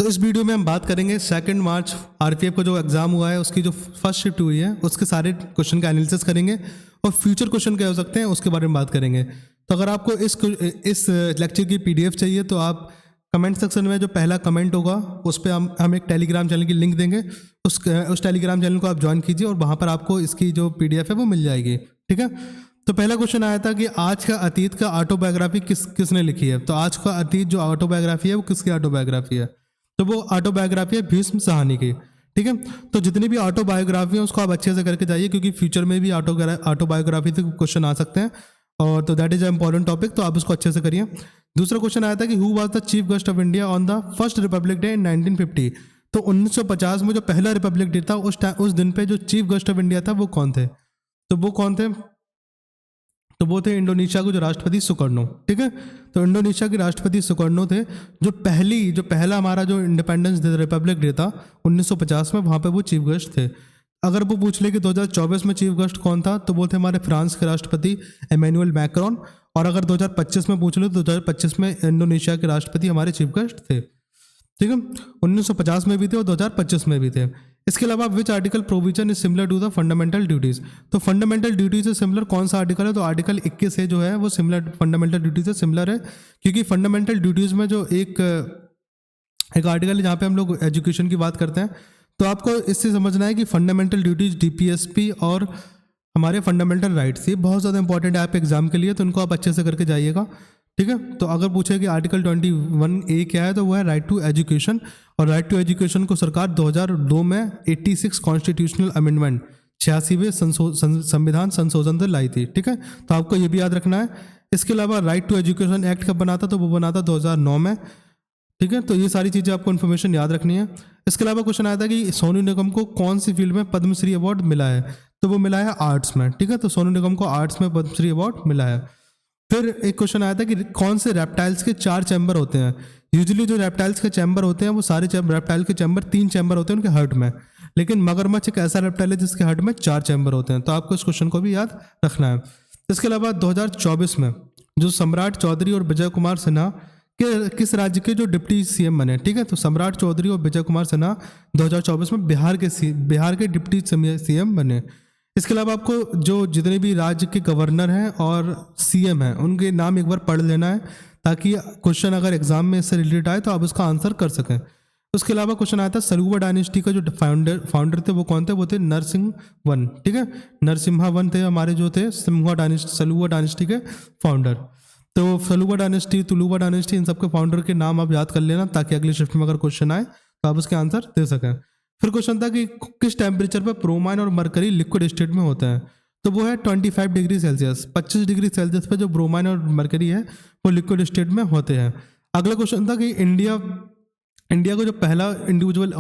तो इस वीडियो में हम बात करेंगे 2 मार्च आरपीएफ का जो एग्ज़ाम हुआ है उसकी जो फर्स्ट शिफ्ट हुई है उसके सारे क्वेश्चन का एनालिसिस करेंगे और फ्यूचर क्वेश्चन क्या हो सकते हैं उसके बारे में बात करेंगे। तो अगर आपको इस लेक्चर की पीडीएफ चाहिए तो आप कमेंट सेक्शन में जो पहला कमेंट होगा उस पर हम एक टेलीग्राम चैनल की लिंक देंगे। उस टेलीग्राम चैनल को आप ज्वाइन कीजिए और वहाँ पर आपको इसकी जो पीडीएफ है वो मिल जाएगी। ठीक है। तो पहला क्वेश्चन आया था कि आज का अतीत का ऑटोबायोग्राफी किसने लिखी है। तो आज का अतीत जो ऑटोबायोग्राफी है वो किसकी ऑटोबायोग्राफी है। तो वो ऑटोबायोग्राफी है भीष्म साहनी की। ठीक है। तो जितनी भी ऑटोबायोग्राफी है उसको आप अच्छे से करके जाइए क्योंकि फ्यूचर में भी ऑटोबायोग्राफी से क्वेश्चन आ सकते हैं और तो that is a important topic, तो आप उसको अच्छे से करिए। दूसरा क्वेश्चन आया था कि who was the chief guest of India on the first Republic day in 1950। तो 1950 में जो पहला रिपब्लिक डे था उस दिन पे जो चीफ गेस्ट ऑफ इंडिया था वो कौन थे। तो वो कौन थे, तो वो थे इंडोनेशिया के जो राष्ट्रपति सुकर्नो। ठीक है। तो इंडोनेशिया के राष्ट्रपति सुकर्नो थे जो पहला हमारा जो इंडिपेंडेंस डे रिपब्लिक डे था 1950 में, वहाँ पे वो चीफ गेस्ट थे। अगर वो पूछ ले कि 2024 में चीफ गेस्ट कौन था तो वो थे हमारे फ्रांस के राष्ट्रपति एमेनुअल मैक्रोन। और अगर 2025 में पूछ लो तो 2025 में इंडोनेशिया के राष्ट्रपति हमारे चीफ गेस्ट थे। ठीक है। 1950 में भी थे और 2025 में भी थे। इसके अलावा which article provision is similar to the fundamental duties. तो फंडामेंटल ड्यूटीज से सिमिलर कौन सा आर्टिकल है। तो आर्टिकल 21 है जो है वो सिमिलर फंडामेंटल ड्यूटीज से सिमिलर है क्योंकि फंडामेंटल ड्यूटीज में जो एक आर्टिकल है जहाँ पे हम लोग एजुकेशन की बात करते हैं। तो आपको इससे समझना है कि फंडामेंटल ड्यूटीज डीपीएसपी और हमारे फंडामेंटल राइट्स ये बहुत ज़्यादा इंपॉर्टेंट है आप एग्जाम के लिए, तो उनको आप अच्छे से करके जाइएगा। ठीक है। तो अगर पूछे कि आर्टिकल 21A क्या है तो वो है राइट टू एजुकेशन। और राइट टू एजुकेशन को सरकार 2002 में 86 कॉन्स्टिट्यूशनल अमेंडमेंट 86वें संविधान संशोधन से लाई थी। ठीक है। तो आपको ये भी याद रखना है। इसके अलावा राइट टू एजुकेशन एक्ट कब बना था तो वो बना था 2009 में। ठीक है। तो ये सारी चीज़ें आपको इन्फॉर्मेशन याद रखनी है। इसके अलावा क्वेश्चन आया था कि सोनू निगम को कौन सी फील्ड में पद्मश्री अवार्ड मिला है। तो वो मिला है आर्ट्स में। ठीक है। तो सोनू निगम को आर्ट्स में पद्मश्री अवार्ड मिला है। फिर एक क्वेश्चन आया था कि कौन से रेप्टाइल्स के 4 चैम्बर होते हैं। यूजुअली जो रेप्टाइल्स के चैम्बर होते हैं वो सारे रेप्टाइल के चैम्बर 3 चैम्बर होते हैं उनके हार्ट में, लेकिन मगरमच्छ एक ऐसा रेप्टाइल है जिसके हार्ट में 4 चैम्बर होते हैं। तो आपको इस क्वेश्चन को भी याद रखना है। इसके अलावा 2024 में जो सम्राट चौधरी और विजय कुमार सिन्हा के किस राज्य के जो डिप्टी सीएम बने। ठीक है। तो सम्राट चौधरी और विजय कुमार सिन्हा 2024 में बिहार के डिप्टी सीएम बने। इसके अलावा आपको जो जितने भी राज्य के गवर्नर हैं और सीएम हैं उनके नाम एक बार पढ़ लेना है ताकि क्वेश्चन अगर एग्जाम में इससे रिलेटेड आए तो आप उसका आंसर कर सकें। उसके अलावा क्वेश्चन आया था सलूबा डायनेस्टी का जो फाउंडर थे वो कौन थे। वो थे नरसिंह-वन। ठीक है। नरसिम्हा-वन थे हमारे जो थे सलूबा डायनेस्टी के फाउंडर। तो सलूबा डायनेस्टी, तुलुबा डायनेस्टी, इन सबके फाउंडर के नाम आप याद कर लेना ताकि अगली शिफ्ट में अगर क्वेश्चन आए तो आप उसके आंसर दे सकें। फिर क्वेश्चन था कि किस टेम्परेचर पर ब्रोमाइन और मरकरी लिक्विड स्टेट में होते हैं। तो वो है 25 डिग्री सेल्सियस। 25 डिग्री सेल्सियस पे जो ब्रोमाइन और मरकरी है वो लिक्विड स्टेट में होते हैं। अगला क्वेश्चन था कि इंडिया को जो पहला इंडिविजुअल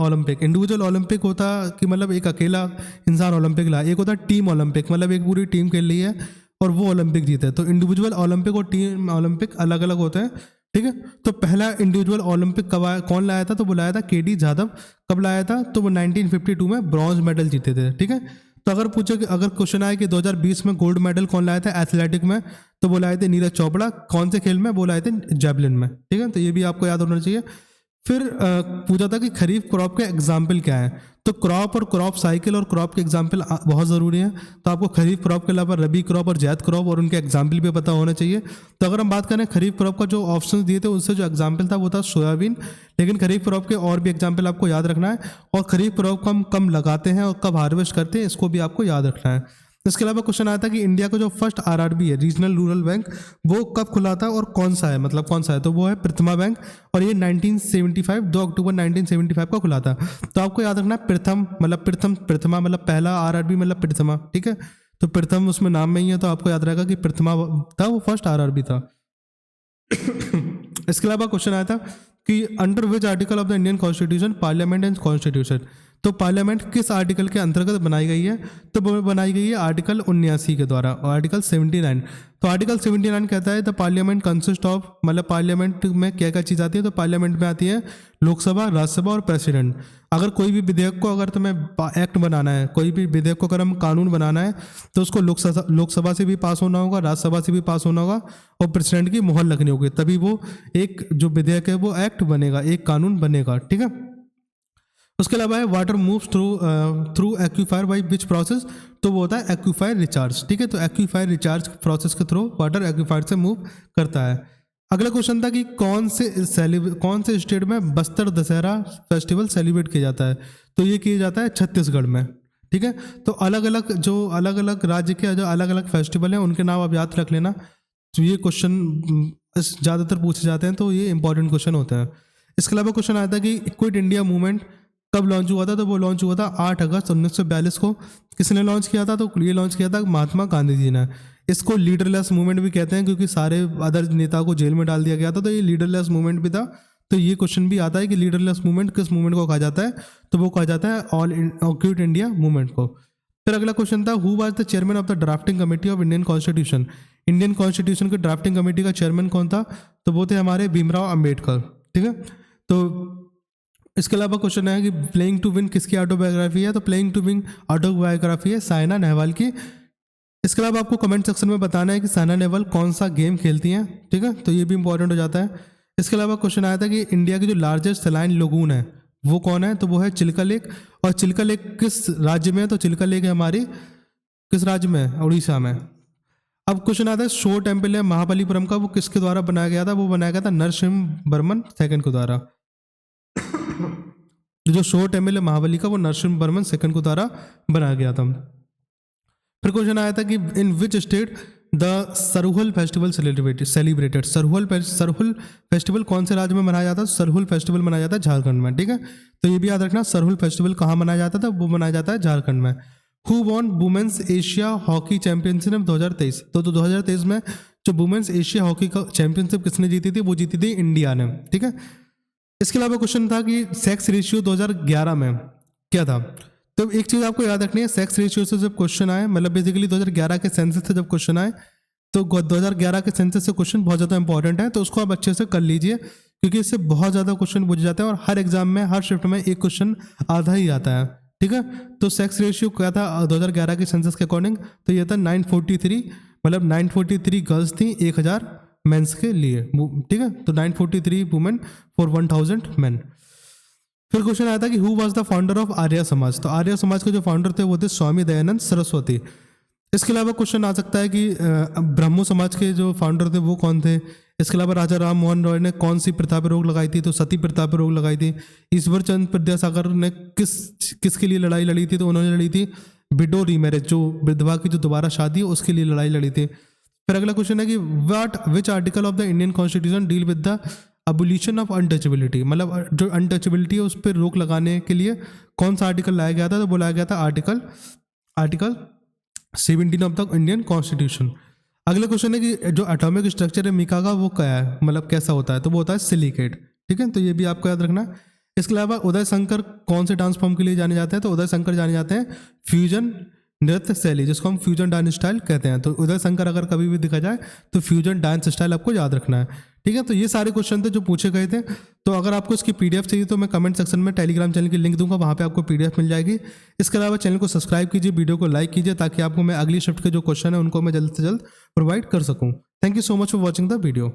ओलंपिक होता कि मतलब एक अकेला इंसान ओलंपिक ला, एक होता टीम ओलंपिक मतलब एक पूरी टीम खेल रही है और वो ओलंपिक जीते। तो इंडिविजुअल ओलंपिक और टीम ओलंपिक अलग अलग होते हैं। ठीक है। तो पहला इंडिविजुअल ओलंपिक कौन लाया था तो वो लाया था केडी जाधव। कब लाया था तो वो 1952 में ब्रॉन्ज मेडल जीते थे। ठीक है। तो अगर क्वेश्चन आए कि 2020 में गोल्ड मेडल कौन लाया था एथलेटिक में तो वो लाए थे नीरज चोपड़ा। कौन से खेल में, वो लाए थे जैवलिन में। ठीक है। तो ये भी आपको याद होना चाहिए। फिर पूछा था कि खरीफ क्रॉप के एग्जाम्पल क्या है। तो क्रॉप और क्रॉप साइकिल और क्रॉप के एग्जाम्पल बहुत ज़रूरी हैं। तो आपको खरीफ क्रॉप के अलावा रबी क्रॉप और जैद क्रॉप और उनके एग्जाम्पल भी पता होना चाहिए। तो अगर हम बात करें खरीफ क्रॉप का जो ऑप्शन दिए थे उससे जो एग्जाम्पल था वो था सोयाबीन, लेकिन खरीफ क्रॉप के और भी एग्जाम्पल आपको याद रखना है। और खरीफ क्रॉप को हम कब लगाते हैं और कब हार्वेस्ट करते हैं इसको भी आपको याद रखना है। इसके अलावा क्वेश्चन आता है कि इंडिया का जो फर्स्ट आरआरबी है रीजनल रूरल बैंक वो कब खुला था और कौन सा है। तो वो है प्रथमा बैंक और ये 1975 2 अक्टूबर 1975 को खुला था। तो आपको याद रखना है प्रथमा मतलब पहला आरआरबी मतलब प्रथमा। ठीक है। तो प्रथम उसमें नाम में ही है तो आपको याद रहेगा कि प्रथमा था वो फर्स्ट आरआरबी था। इसके अलावा क्वेश्चन आया था कि under which article of the Indian constitution parliament and constitution. तो पार्लियामेंट किस आर्टिकल के अंतर्गत बनाई गई है? तो वो बनाई गई है आर्टिकल 79 के द्वारा, और आर्टिकल 79। तो आर्टिकल 79 कहता है द पार्लियामेंट कंसिस्ट ऑफ, मतलब पार्लियामेंट में क्या क्या चीज़ आती है? तो पार्लियामेंट में आती है लोकसभा, राज्यसभा और प्रेसिडेंट। अगर कोई भी विधेयक को अगर तुम्हें एक्ट बनाना है, कोई भी विधेयक को अगर हम कानून बनाना है, तो उसको लोकसभा से भी पास होना होगा, राज्यसभा से भी पास होना होगा, और प्रेसिडेंट की मुहर लगनी होगी, तभी वो एक जो विधेयक है वो एक्ट बनेगा, एक कानून बनेगा। ठीक है। उसके अलावा है water moves through aquifer by which process? तो वो होता है एक्यूफायर रिचार्ज। ठीक है, तो एक्यूफायर रिचार्ज प्रोसेस के थ्रू वाटर एक्यूफायर से मूव करता है। अगला क्वेश्चन था कि कौन से स्टेट में बस्तर दशहरा फेस्टिवल सेलिब्रेट किया जाता है? तो ये किया जाता है छत्तीसगढ़ में। ठीक है, तो अलग अलग राज्य के जो अलग अलग फेस्टिवल हैं उनके नाम आप याद रख लेना। तो ये क्वेश्चन ज़्यादातर पूछे जाते हैं, तो ये इंपॉर्टेंट क्वेश्चन होता है। इसके अलावा क्वेश्चन आता है कि क्विट इंडिया मूवमेंट कब लॉन्च हुआ था? तो वो लॉन्च हुआ था 8 अगस्त 1942 को। किसने लॉन्च किया था? तो ये लॉन्च किया था महात्मा गांधी जी ने। इसको लीडरलेस मूवमेंट भी कहते हैं, क्योंकि सारे अदर नेता को जेल में डाल दिया गया था, तो ये लीडरलेस मूवमेंट भी था। तो ये क्वेश्चन भी आता है कि लीडरलेस मूवमेंट किस मूवमेंट को कहा जाता है? तो वो कहा जाता है क्विट इंडिया मूवमेंट को। फिर अगला क्वेश्चन था who was the chairman of the drafting committee of Indian constitution? Indian constitution के ड्राफ्टिंग कमेटी का चेयरमैन कौन था? तो वो थे हमारे भीमराव अम्बेडकर। ठीक है, तो इसके अलावा क्वेश्चन है कि प्लेइंग टू विन किसकी ऑटोबायोग्राफी है? तो प्लेइंग टू विन ऑटोबायोग्राफी है साइना नेहवाल की। इसके अलावा आपको कमेंट सेक्शन में बताना है कि साइना नेहवाल कौन सा गेम खेलती हैं। ठीक है, तो ये भी इंपॉर्टेंट हो जाता है। इसके अलावा क्वेश्चन आया था कि इंडिया की जो लार्जेस्ट सलाइन लगून है वो कौन है? तो वो है चिल्का लेक। और चिल्का लेक किस राज्य में है? तो चिल्का लेक है हमारी किस राज्य में है? उड़ीसा में। अब क्वेश्चन आता है शोर टेम्पल है महाबलीपुरम का, वो किसके द्वारा बनाया गया था? वो बनाया गया था नरसिम्हा II के द्वारा। जो शोर टेम्पल है महाबली का, वो नरसिम्हा II के द्वारा बनाया गया था। फिर क्वेश्चन आया था कि in which state the Sarhul festival celebrated? Sarhul festival कौन से राज्य में मनाया जाता है? सरहुल फेस्टिवल मनाया जाता है झारखंड में। ठीक है, तो ये भी याद रखना, सरहुल फेस्टिवल कहाँ मनाया जाता था? वो मनाया जाता है झारखंड में। Who won women's Asia hockey championship 2023? तो 2023 में जो वुमेन्स एशिया हॉकी का चैंपियनशिप किसने जीती थी? वो जीती थी इंडिया ने। ठीक है, इसके अलावा क्वेश्चन था कि सेक्स रेशियो 2011 में क्या था? तो एक चीज़ आपको याद रखनी है, सेक्स रेशियो से जब क्वेश्चन आए, मतलब बेसिकली 2011 के सेंसस से जब क्वेश्चन आए, तो 2011 के सेंसस से क्वेश्चन बहुत ज़्यादा इंपॉर्टेंट है, तो उसको आप अच्छे से कर लीजिए, क्योंकि इससे बहुत ज़्यादा क्वेश्चन पूछे जाते हैं और हर एग्जाम में, हर शिफ्ट में एक क्वेश्चन आधा ही आता है। ठीक है, तो सेक्स रेशियो क्या था 2011 के सेंसस के अकॉर्डिंग? तो ये था 943, मतलब 943 गर्ल्स थी 1000 मेंस के लिए। ठीक है, तो 943 वुमेन फॉर 1000 मेन। फिर क्वेश्चन आया था कि who was the founder of Arya Samaj? तो आर्य समाज के जो फाउंडर थे वो थे स्वामी दयानंद सरस्वती। इसके अलावा क्वेश्चन आ सकता है कि ब्रह्मो समाज के जो फाउंडर थे वो कौन थे? इसके अलावा राजा राम मोहन रॉय ने कौन सी प्रथा पर रोक लगाई थी? तो सती प्रथा पर रोक लगाई थी। ईश्वर चंद्र विद्यासागर ने किसके लिए लड़ाई लड़ी थी? तो उन्होंने लड़ी थी विडो रीमैरिज, जो विधवा की जो दोबारा शादी है उसके लिए लड़ाई लड़ी थी। फिर अगला क्वेश्चन है कि which article of the Indian constitution deal with the abolition of untouchability? मतलब जो अनटचेबिलिटी है उस पर रोक लगाने के लिए कौन सा आर्टिकल लाया गया था? तो वो लाया गया था article 17 of the Indian constitution. अगले क्वेश्चन है कि जो एटॉमिक स्ट्रक्चर है मीका का वो क्या है, मतलब कैसा होता है? तो वो होता है सिलिकेट। ठीक है, तो ये भी आपको याद रखना। इसके अलावा उदय शंकर कौन से डांस फॉर्म के लिए जाने जाते हैं? तो उदय शंकर जाने जाते हैं फ्यूजन नृत्य शैली, जिसको हम फ्यूजन डांस स्टाइल कहते हैं। तो उदय शंकर अगर कभी भी दिखा जाए तो फ्यूजन डांस स्टाइल आपको याद रखना है। ठीक है, तो ये सारे क्वेश्चन थे जो पूछे गए थे। तो अगर आपको इसकी पीडीएफ चाहिए तो मैं कमेंट सेक्शन में टेलीग्राम चैनल की लिंक दूंगा, वहाँ पे आपको पीडीएफ मिल जाएगी। इसके अलावा चैनल को सब्सक्राइब कीजिए, वीडियो को लाइक कीजिए, ताकि आपको मैं अगली शिफ्ट के जो क्वेश्चन है उनको मैं जल्द से जल्द प्रोवाइड कर सकूँ। Thank you so much for watching the video.